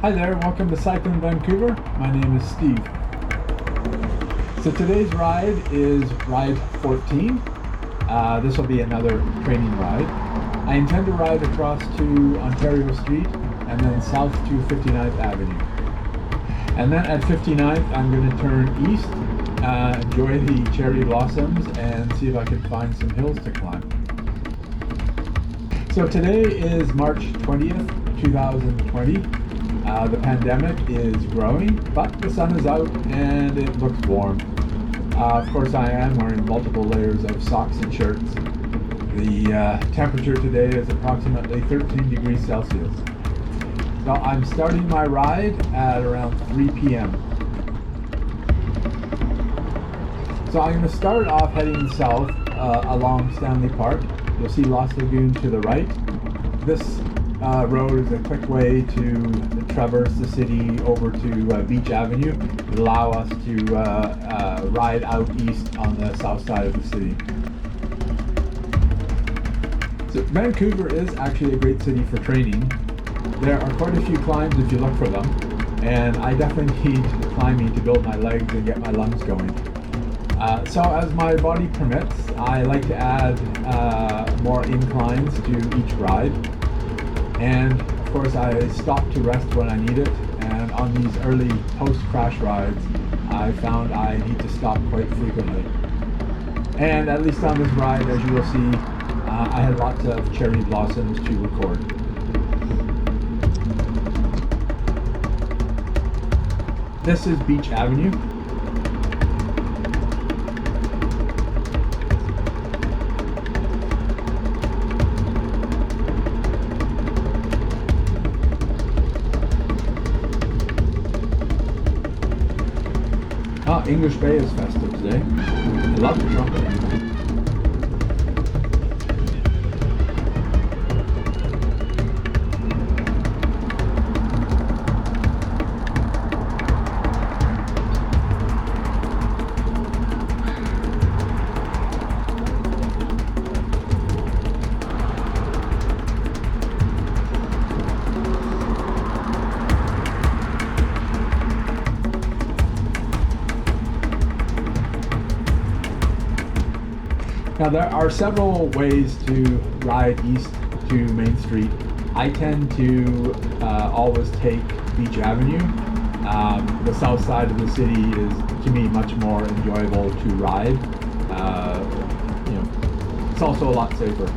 Hi there, welcome to Cycl'n Vancouver. My name is Steve. So today's ride is ride 14. This will be another training ride. I intend to ride across to Ontario Street and then south to 59th Avenue. And then at 59th I'm going to turn east, enjoy the cherry blossoms and see if I can find some hills to climb. So today is March 20th, 2020. The pandemic is growing, but the sun is out and it looks warm. Of course, I am wearing multiple layers of socks and shirts. The temperature today is approximately 13 degrees Celsius. So I'm starting my ride at around 3 p.m. So I'm going to start off heading south along Stanley Park. You'll see Lost Lagoon to the right. This road is a quick way to traverse the city over to Beach Avenue and allow us to ride out east on the south side of the city. So Vancouver is actually a great city for training. There are quite a few climbs if you look for them, and I definitely need climbing to build my legs and get my lungs going. So as my body permits, I like to add more inclines to each ride. And of course I stop to rest when I need it, and on these early post-crash rides I found I need to stop quite frequently. And at least on this ride, as you will see, I had lots of cherry blossoms to record. This is Beach Avenue. English Bay is festive today. I love the trumpet. Now there are several ways to ride east to Main Street. I tend to always take Beach Avenue. The south side of the city is, to me, much more enjoyable to ride. It's also a lot safer.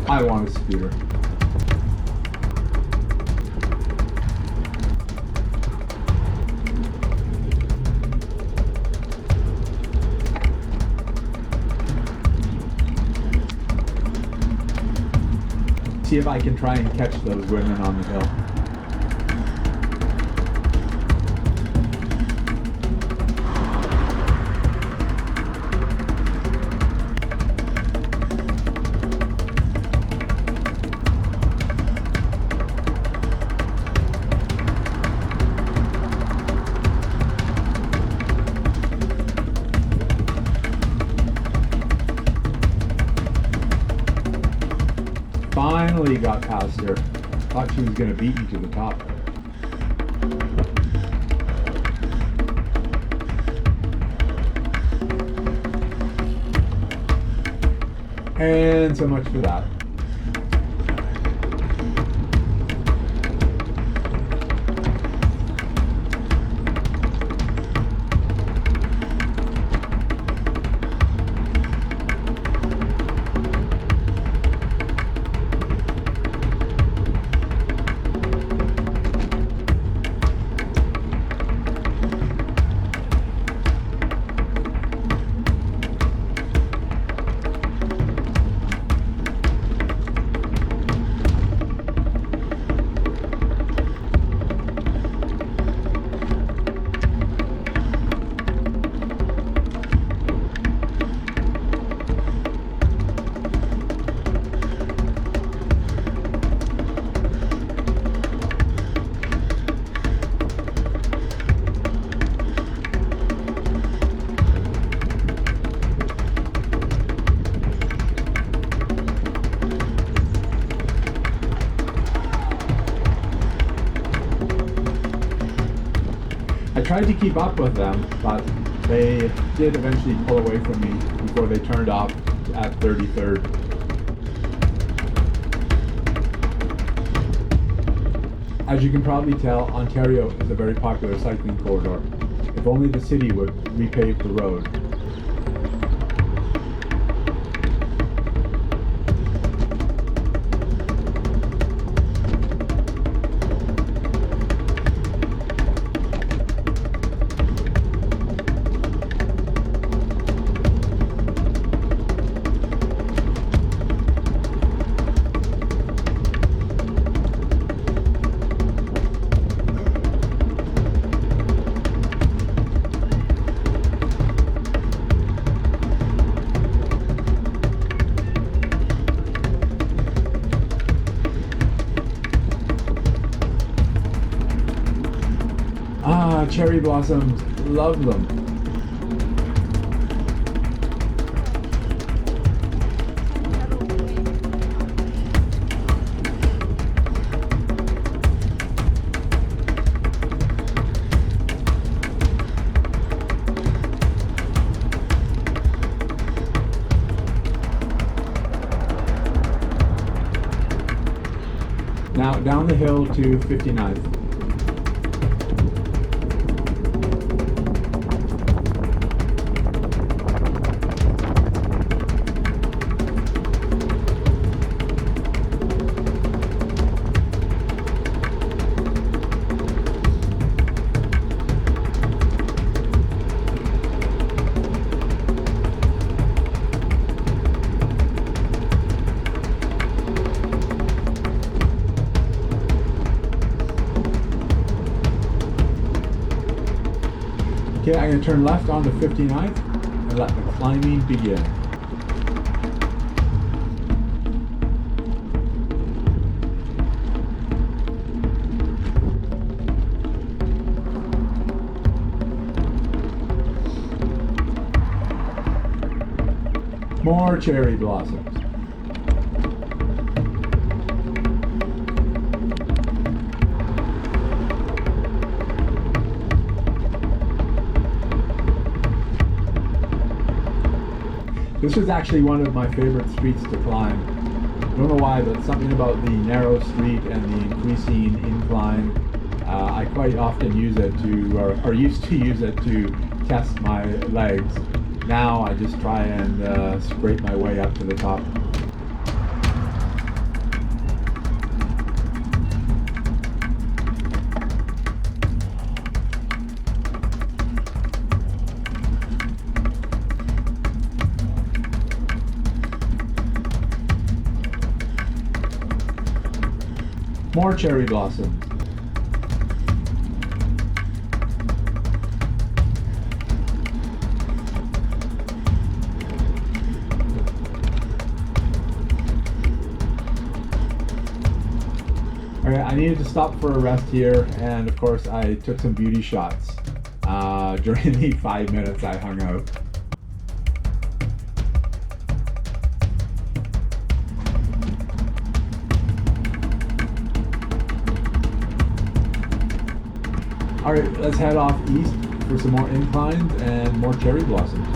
I want a scooter. See if I can try and catch those women on the hill. finally got past her. Thought she was going to beat me to the top. And so much for that. I tried to keep up with them, but they did eventually pull away from me before they turned off at 33rd. As you can probably tell, Ontario is a very popular cycling corridor. If only the city would repave the road. Cherry blossoms, love them. Now down the hill to 59th. Okay, I'm going to turn left onto 59th and let the climbing begin. More cherry blossoms. This is actually one of my favorite streets to climb. I don't know why, but something about the narrow street and the increasing incline. I quite often use it to, or used to use it to test my legs. Now I just try and scrape my way up to the top. More cherry blossoms. Alright, I needed to stop for a rest here, and of course I took some beauty shots during the 5 minutes I hung out. All right, let's head off east for some more inclines and more cherry blossoms.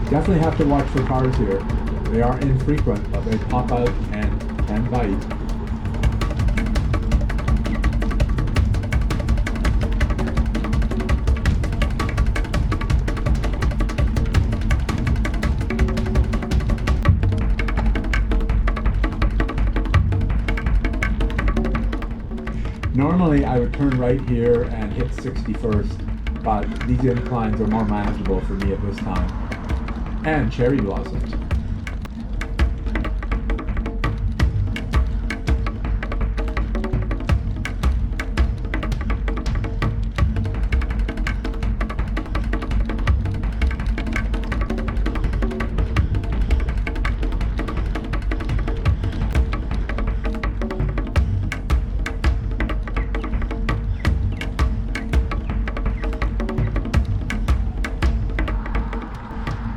Definitely have to watch for cars here. They are infrequent, but they pop out and can bite. Normally I would turn right here and hit 61st, but these inclines are more manageable for me at this time. And cherry blossoms.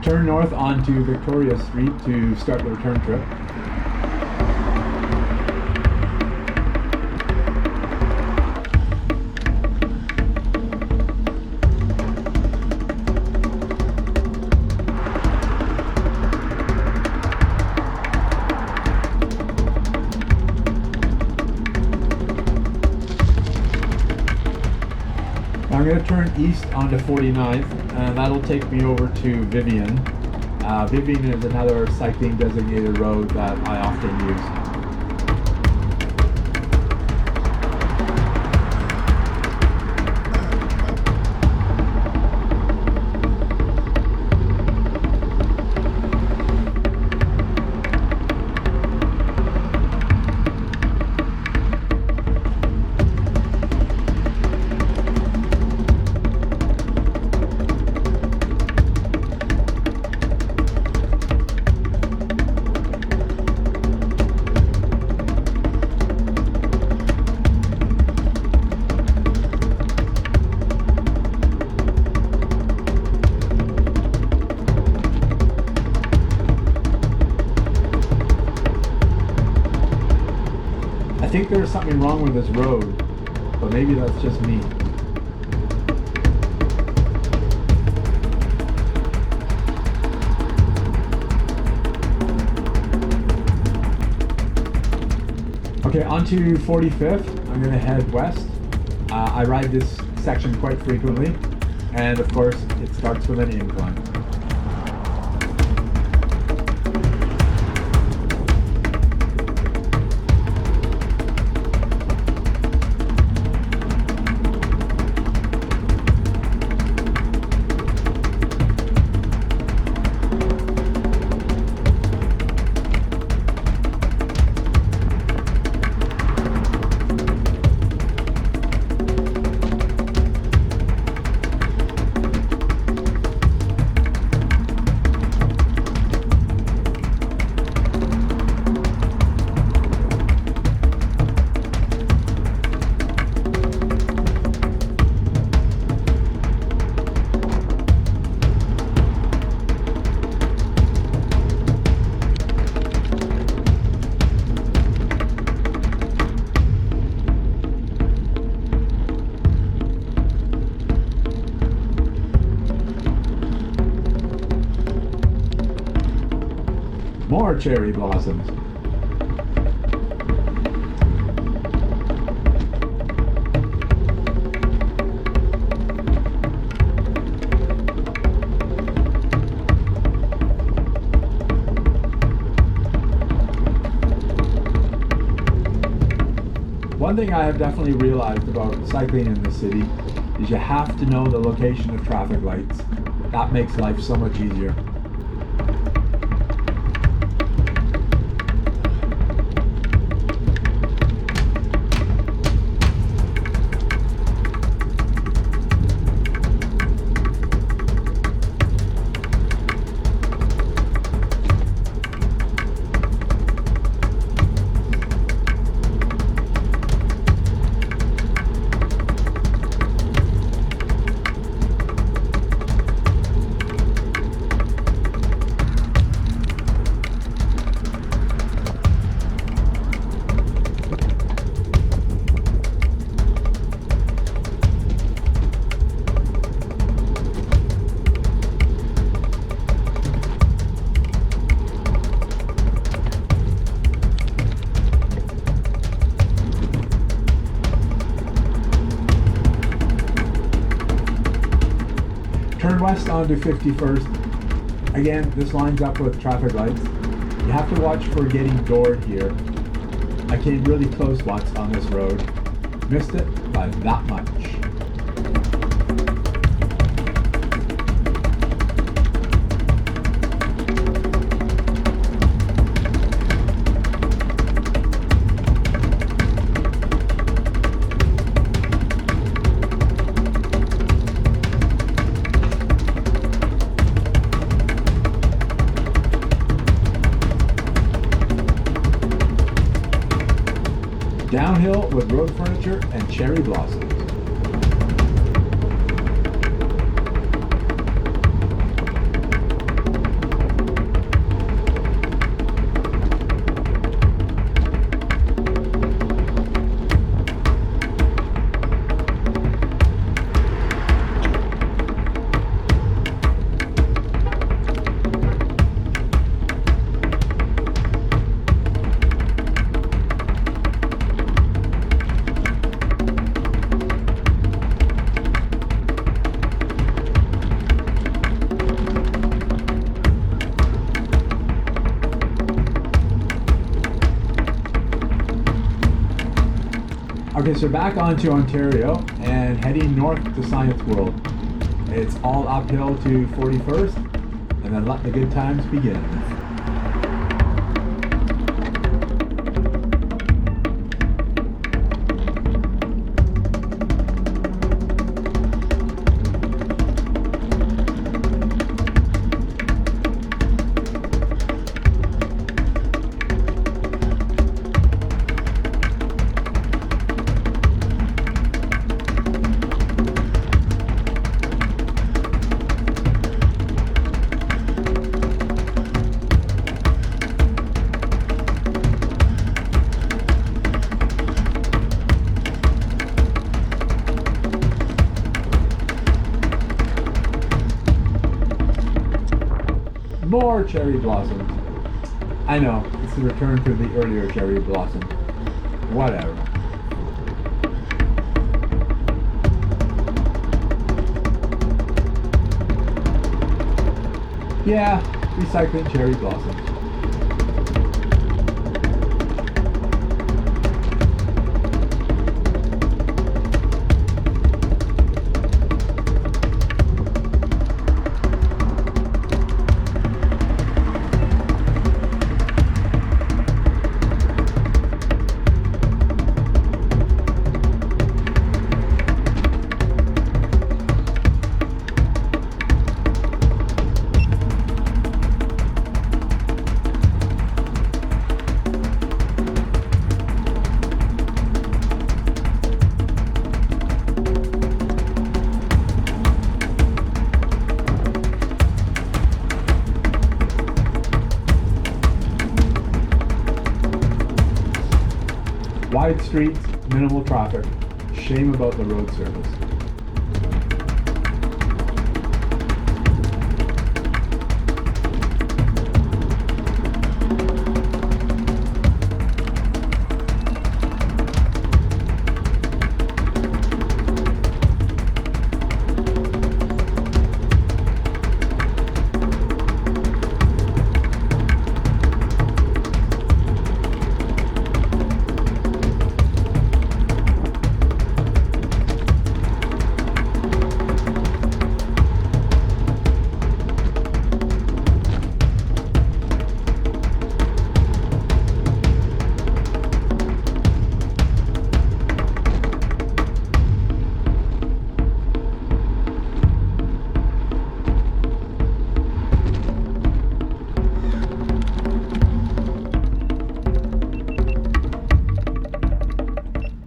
Turn north onto Victoria Street to start the return trip. I'm going to turn east onto 49th, and that'll take me over to Vivian. Vivian is another cycling designated road that I often use. I think there's something wrong with this road, but maybe that's just me. Okay, on to 45th. I'm going to head west. I ride this section quite frequently, and of course it starts with an incline. More cherry blossoms. One thing I have definitely realized about cycling in the city is you have to know the location of traffic lights. That makes life so much easier. west onto 51st. Again, this lines up with traffic lights. You have to watch for getting doored here. I came really close once on this road. Missed it by that much. Downhill with road furniture and cherry blossoms. Okay, so back onto Ontario and heading north to Science World. It's all uphill to 41st, and then let the good times begin. More cherry blossoms. I know, it's a return to the earlier cherry blossom. Whatever. Yeah, recycling cherry blossoms. Wide streets, minimal traffic. Shame about the road service.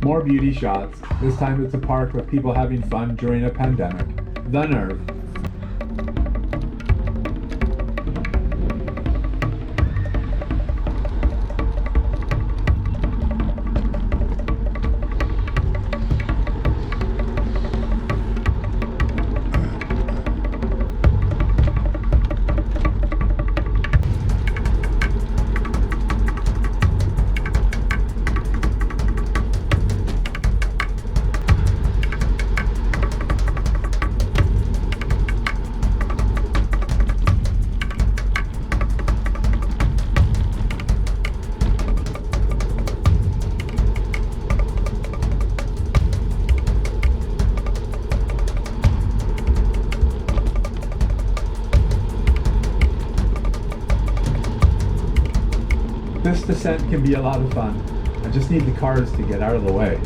More beauty shots. This time it's a park with people having fun during a pandemic. The nerve. This descent can be a lot of fun. I just need the cars to get out of the way.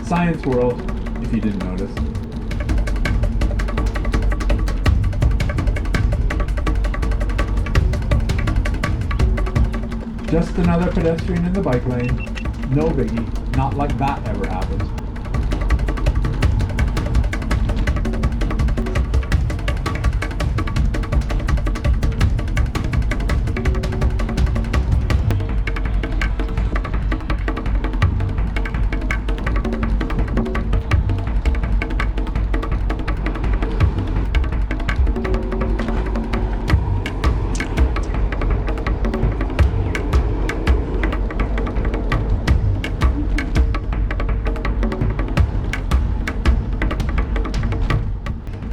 Science World, if you didn't notice. Just another pedestrian in the bike lane. No biggie. Not like that ever happens.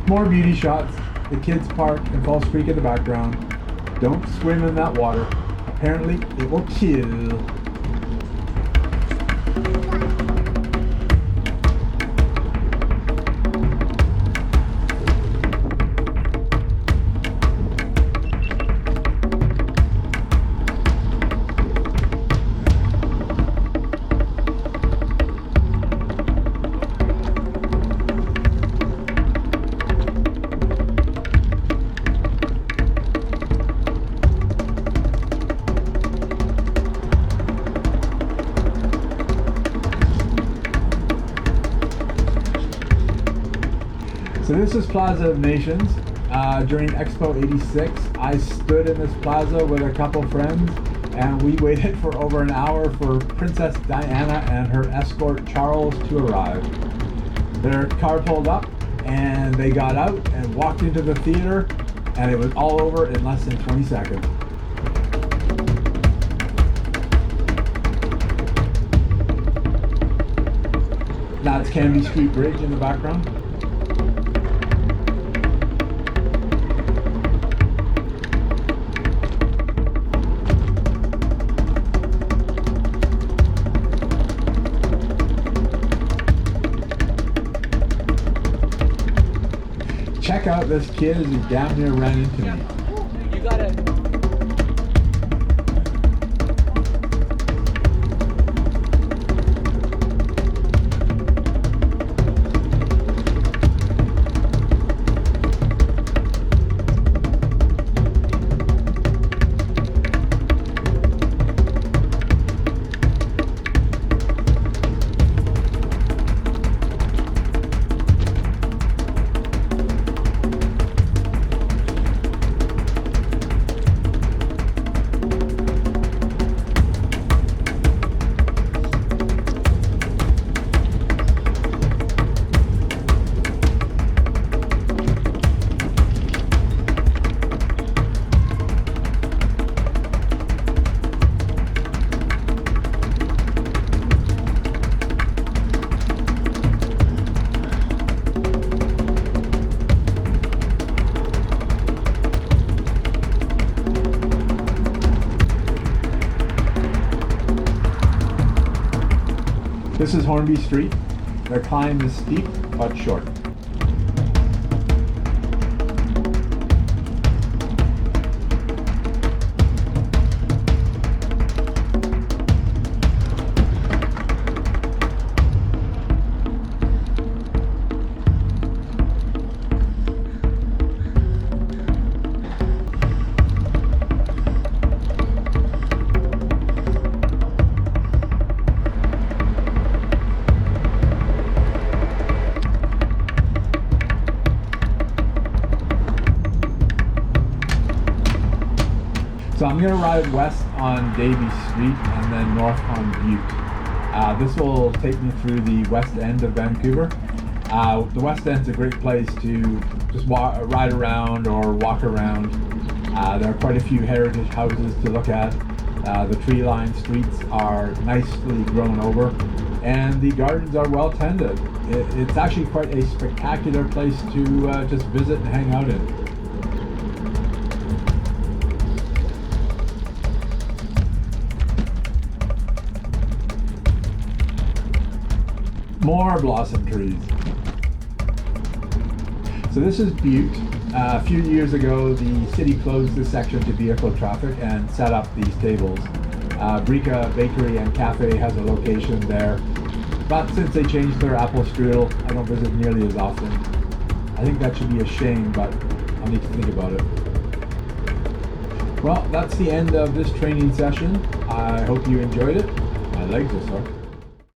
More beauty shots, the kids park and Falls Creek in the background. Don't swim in that water. Apparently it will kill. So this is Plaza of Nations. During Expo 86, I stood in this plaza with a couple friends and we waited for over an hour for Princess Diana and her escort Charles to arrive. Their car pulled up and they got out and walked into the theater and it was all over in less than 20 seconds. That's Canby Street Bridge in the background. Check out this kid as he damn near ran into me. You gotta. This is Hornby Street. The climb is steep but short. So I'm going to ride west on Davie Street and then north on Butte. This will take me through the west end of Vancouver. The west end's a great place to just ride around or walk around. There are quite a few heritage houses to look at. The tree-lined streets are nicely grown over, and the gardens are well tended. It's actually quite a spectacular place to just visit and hang out in. More blossom trees. So this is Butte. A few years ago, the city closed this section to vehicle traffic and set up these tables. Brika Bakery and Cafe has a location there, but since they changed their apple strudel, I don't visit nearly as often. I think that should be a shame, but I'll need to think about it. Well, that's the end of this training session. I hope you enjoyed it. My legs are sore.